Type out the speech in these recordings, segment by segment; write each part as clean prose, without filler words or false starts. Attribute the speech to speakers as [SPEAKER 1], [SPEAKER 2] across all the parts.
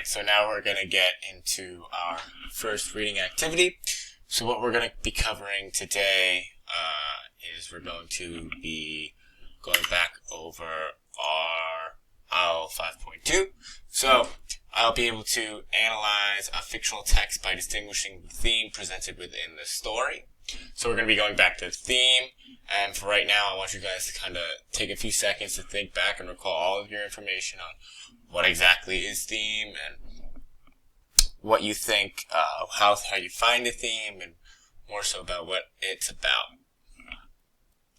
[SPEAKER 1] Alright, so now we're going to get into our first reading activity. So what we're going to be covering today is we're going to be going back over our OWL 5.2. So I'll be able to analyze a fictional text by distinguishing the theme presented within the story. So we're going to be going back to the theme, and for right now I want you guys to kind of take a few seconds to think back and recall all of your information on what exactly is theme and what you think, how you find a theme, and more so about what it's about.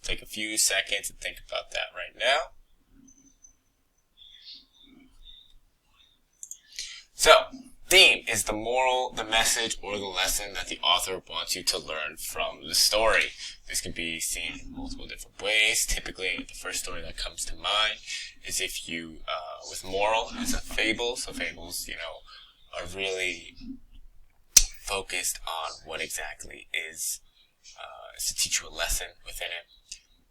[SPEAKER 1] Take a few seconds and think about that right now. So, theme is the moral, the message, or the lesson that the author wants you to learn from the story. This can be seen in multiple different ways. Typically, the first story that comes to mind is if you, with moral as a fable. So fables, are really focused on what exactly is to teach you a lesson within it.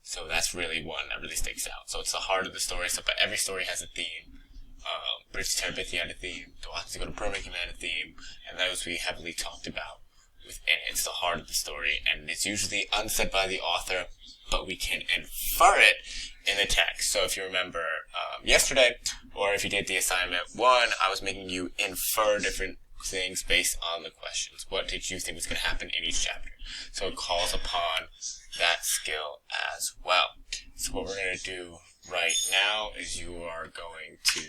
[SPEAKER 1] So that's really one that really sticks out. So it's the heart of the story. So, but every story has a theme. Bridge to Terabithia had a theme. The Watkins to Go to Birmingham had a theme, and those we heavily talked about within it. It's the heart of the story, and it's usually unsaid by the author, but we can infer it in the text. So if you remember yesterday, or if you did the assignment 1, I was making you infer different things based on the questions. What did you think was going to happen in each chapter? So it calls upon that skill as well. So what we're going to do right now is you are going to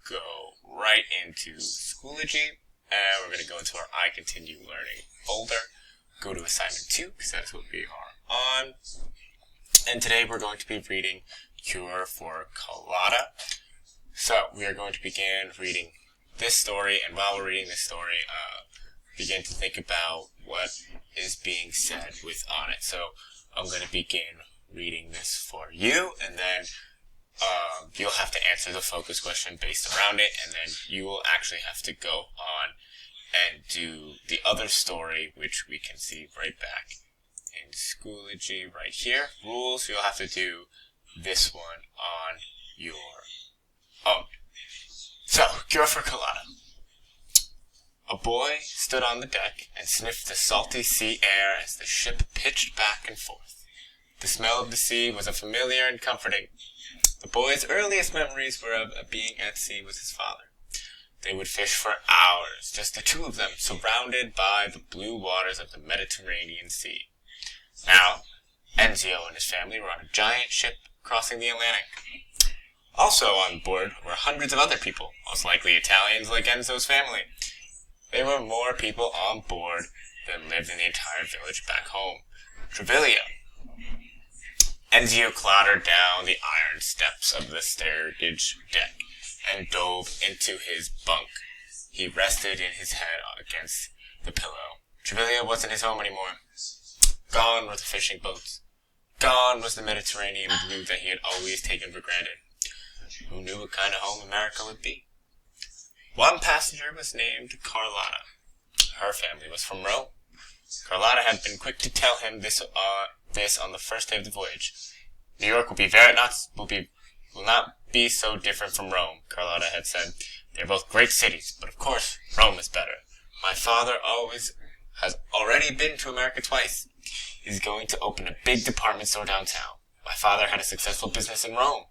[SPEAKER 1] go right into Schoology, and we're going to go into our I Continue Learning folder, go to assignment 2, because that's what we are on, and today we're going to be reading Cure for Carlotta. So we are going to begin reading this story, and while we're reading this story, begin to think about what is being said on it. So I'm going to begin reading this for you, and then you'll have to answer the focus question based around it, and then you will actually have to go on and do the other story, which we can see right back in Schoology right here. Rules, you'll have to do this one on your own. So, Cure for Carlotta. A boy stood on the deck and sniffed the salty sea air as the ship pitched back and forth. The smell of the sea was familiar and comforting. The boy's earliest memories were of being at sea with his father. They would fish for hours, just the two of them, surrounded by the blue waters of the Mediterranean Sea. Now, Enzio and his family were on a giant ship crossing the Atlantic. Also on board were hundreds of other people, most likely Italians like Enzo's family. There were more people on board than lived in the entire village back home. Trevilia. Enzio clattered down the iron steps of the steerage deck and dove into his bunk. He rested in his head against the pillow. Trevilia wasn't his home anymore. Gone were the fishing boats. Gone was the Mediterranean blue that he had always taken for granted. Who knew what kind of home America would be? One passenger was named Carlotta. Her family was from Rome. Carlotta had been quick to tell him this on the first day of the voyage. New York will not be so different from Rome, Carlotta had said. They're both great cities, but of course, Rome is better. My father has already been to America twice. He's going to open a big department store downtown. My father had a successful business in Rome.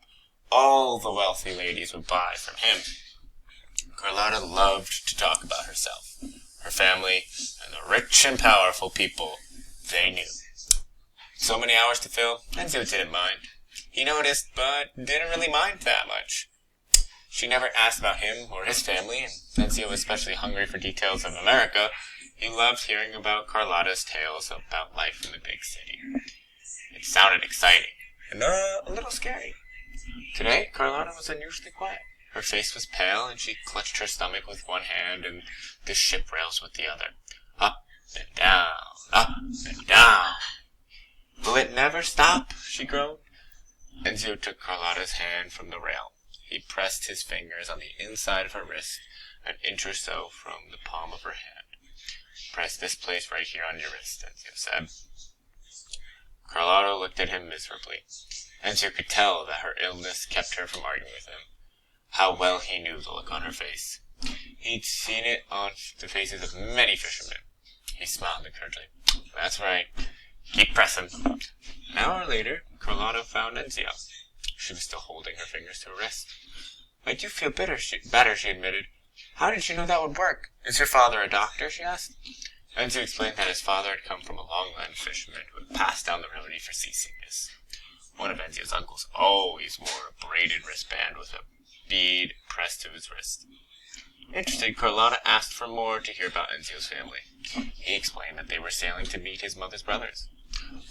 [SPEAKER 1] All the wealthy ladies would buy from him. Carlotta loved to talk about herself, her family, and the rich and powerful people they knew. So many hours to fill, Enzio didn't mind. He noticed, but didn't really mind that much. She never asked about him or his family, and Enzio was especially hungry for details of America. He loved hearing about Carlotta's tales about life in the big city. It sounded exciting, and a little scary. Today, Carlotta was unusually quiet. Her face was pale, and she clutched her stomach with one hand and the ship rails with the other. Up and down, up and down. Will it never stop? She groaned. Enzio took Carlotta's hand from the rail. He pressed his fingers on the inside of her wrist, an inch or so from the palm of her hand. Press this place right here on your wrist, Enzio said. Carlotta looked at him miserably. Enzio could tell that her illness kept her from arguing with him. How well he knew the look on her face. He'd seen it on the faces of many fishermen. He smiled encouragingly. That's right. Keep pressing. An hour later, Carlotta found Enzio. She was still holding her fingers to her wrist. I do feel better, she admitted. How did you know that would work? Is your father a doctor? She asked. Enzio explained that his father had come from a long line of fishermen who had passed down the remedy for seasickness. One of Enzio's uncles always wore a braided wristband with a bead pressed to his wrist. Interested, Carlotta asked for more to hear about Enzio's family. He explained that they were sailing to meet his mother's brothers.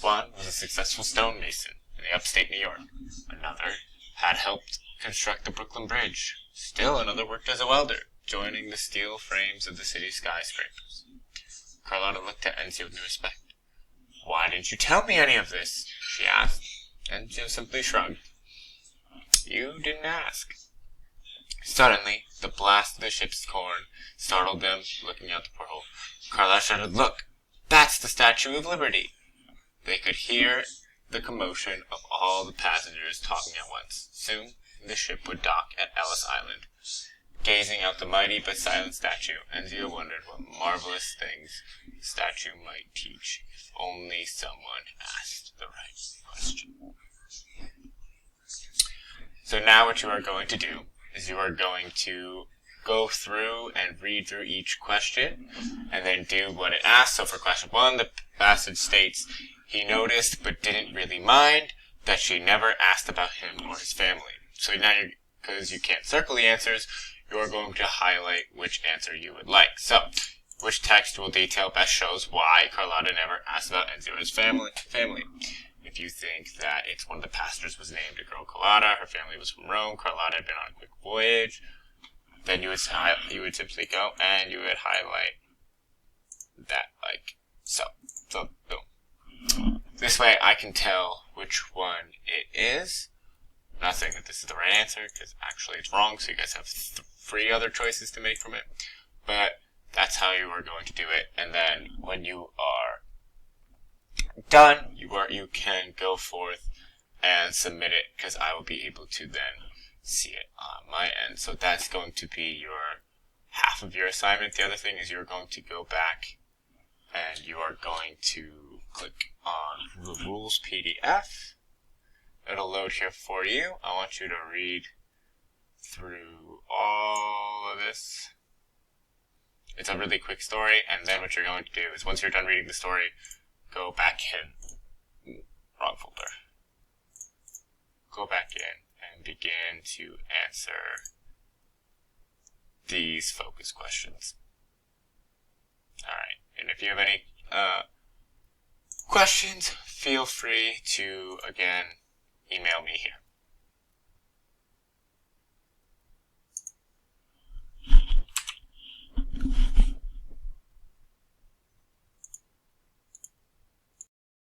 [SPEAKER 1] One was a successful stonemason in the upstate New York. Another had helped construct the Brooklyn Bridge. Still another worked as a welder, joining the steel frames of the city's skyscrapers. Carlotta looked at Enzio with new respect. Why didn't you tell me any of this? She asked. Enzio simply shrugged. You didn't ask. Suddenly, the blast of the ship's horn startled them, looking out the porthole. Carlotta shouted, Look! That's the Statue of Liberty! They could hear the commotion of all the passengers talking at once. Soon, the ship would dock at Ellis Island. Gazing out the mighty but silent statue, Enzio wondered what marvelous things the statue might teach if only someone asked the right question. So now what you are going to do is you are going to go through and read through each question and then do what it asks. So for question 1, the passage states, he noticed but didn't really mind that she never asked about him or his family. So now, because you can't circle the answers, you are going to highlight which answer you would like. So, which text will detail best shows why Carlotta never asked about Enzio's family? If you think that it's one of the pastors was named a girl Carlotta, her family was from Rome, Carlotta had been on a quick voyage, then you would simply go and you would highlight that like so. So, boom. This way I can tell which one it is. I'm not saying that this is the right answer, because actually it's wrong, so you guys have 3 other choices to make from it. But that's how you are going to do it. And then when you are done, you can go forth and submit it, because I will be able to then see it on my end. So that's going to be your half of your assignment. The other thing is you're going to go back and you are going to click on the rules PDF. It'll load here for you. I want you to read through all of this. It's a really quick story, and then what you're going to do is once you're done reading the story, go back in. Wrong folder. Go back in and begin to answer these focus questions. Alright, and if you have any questions, feel free to, again,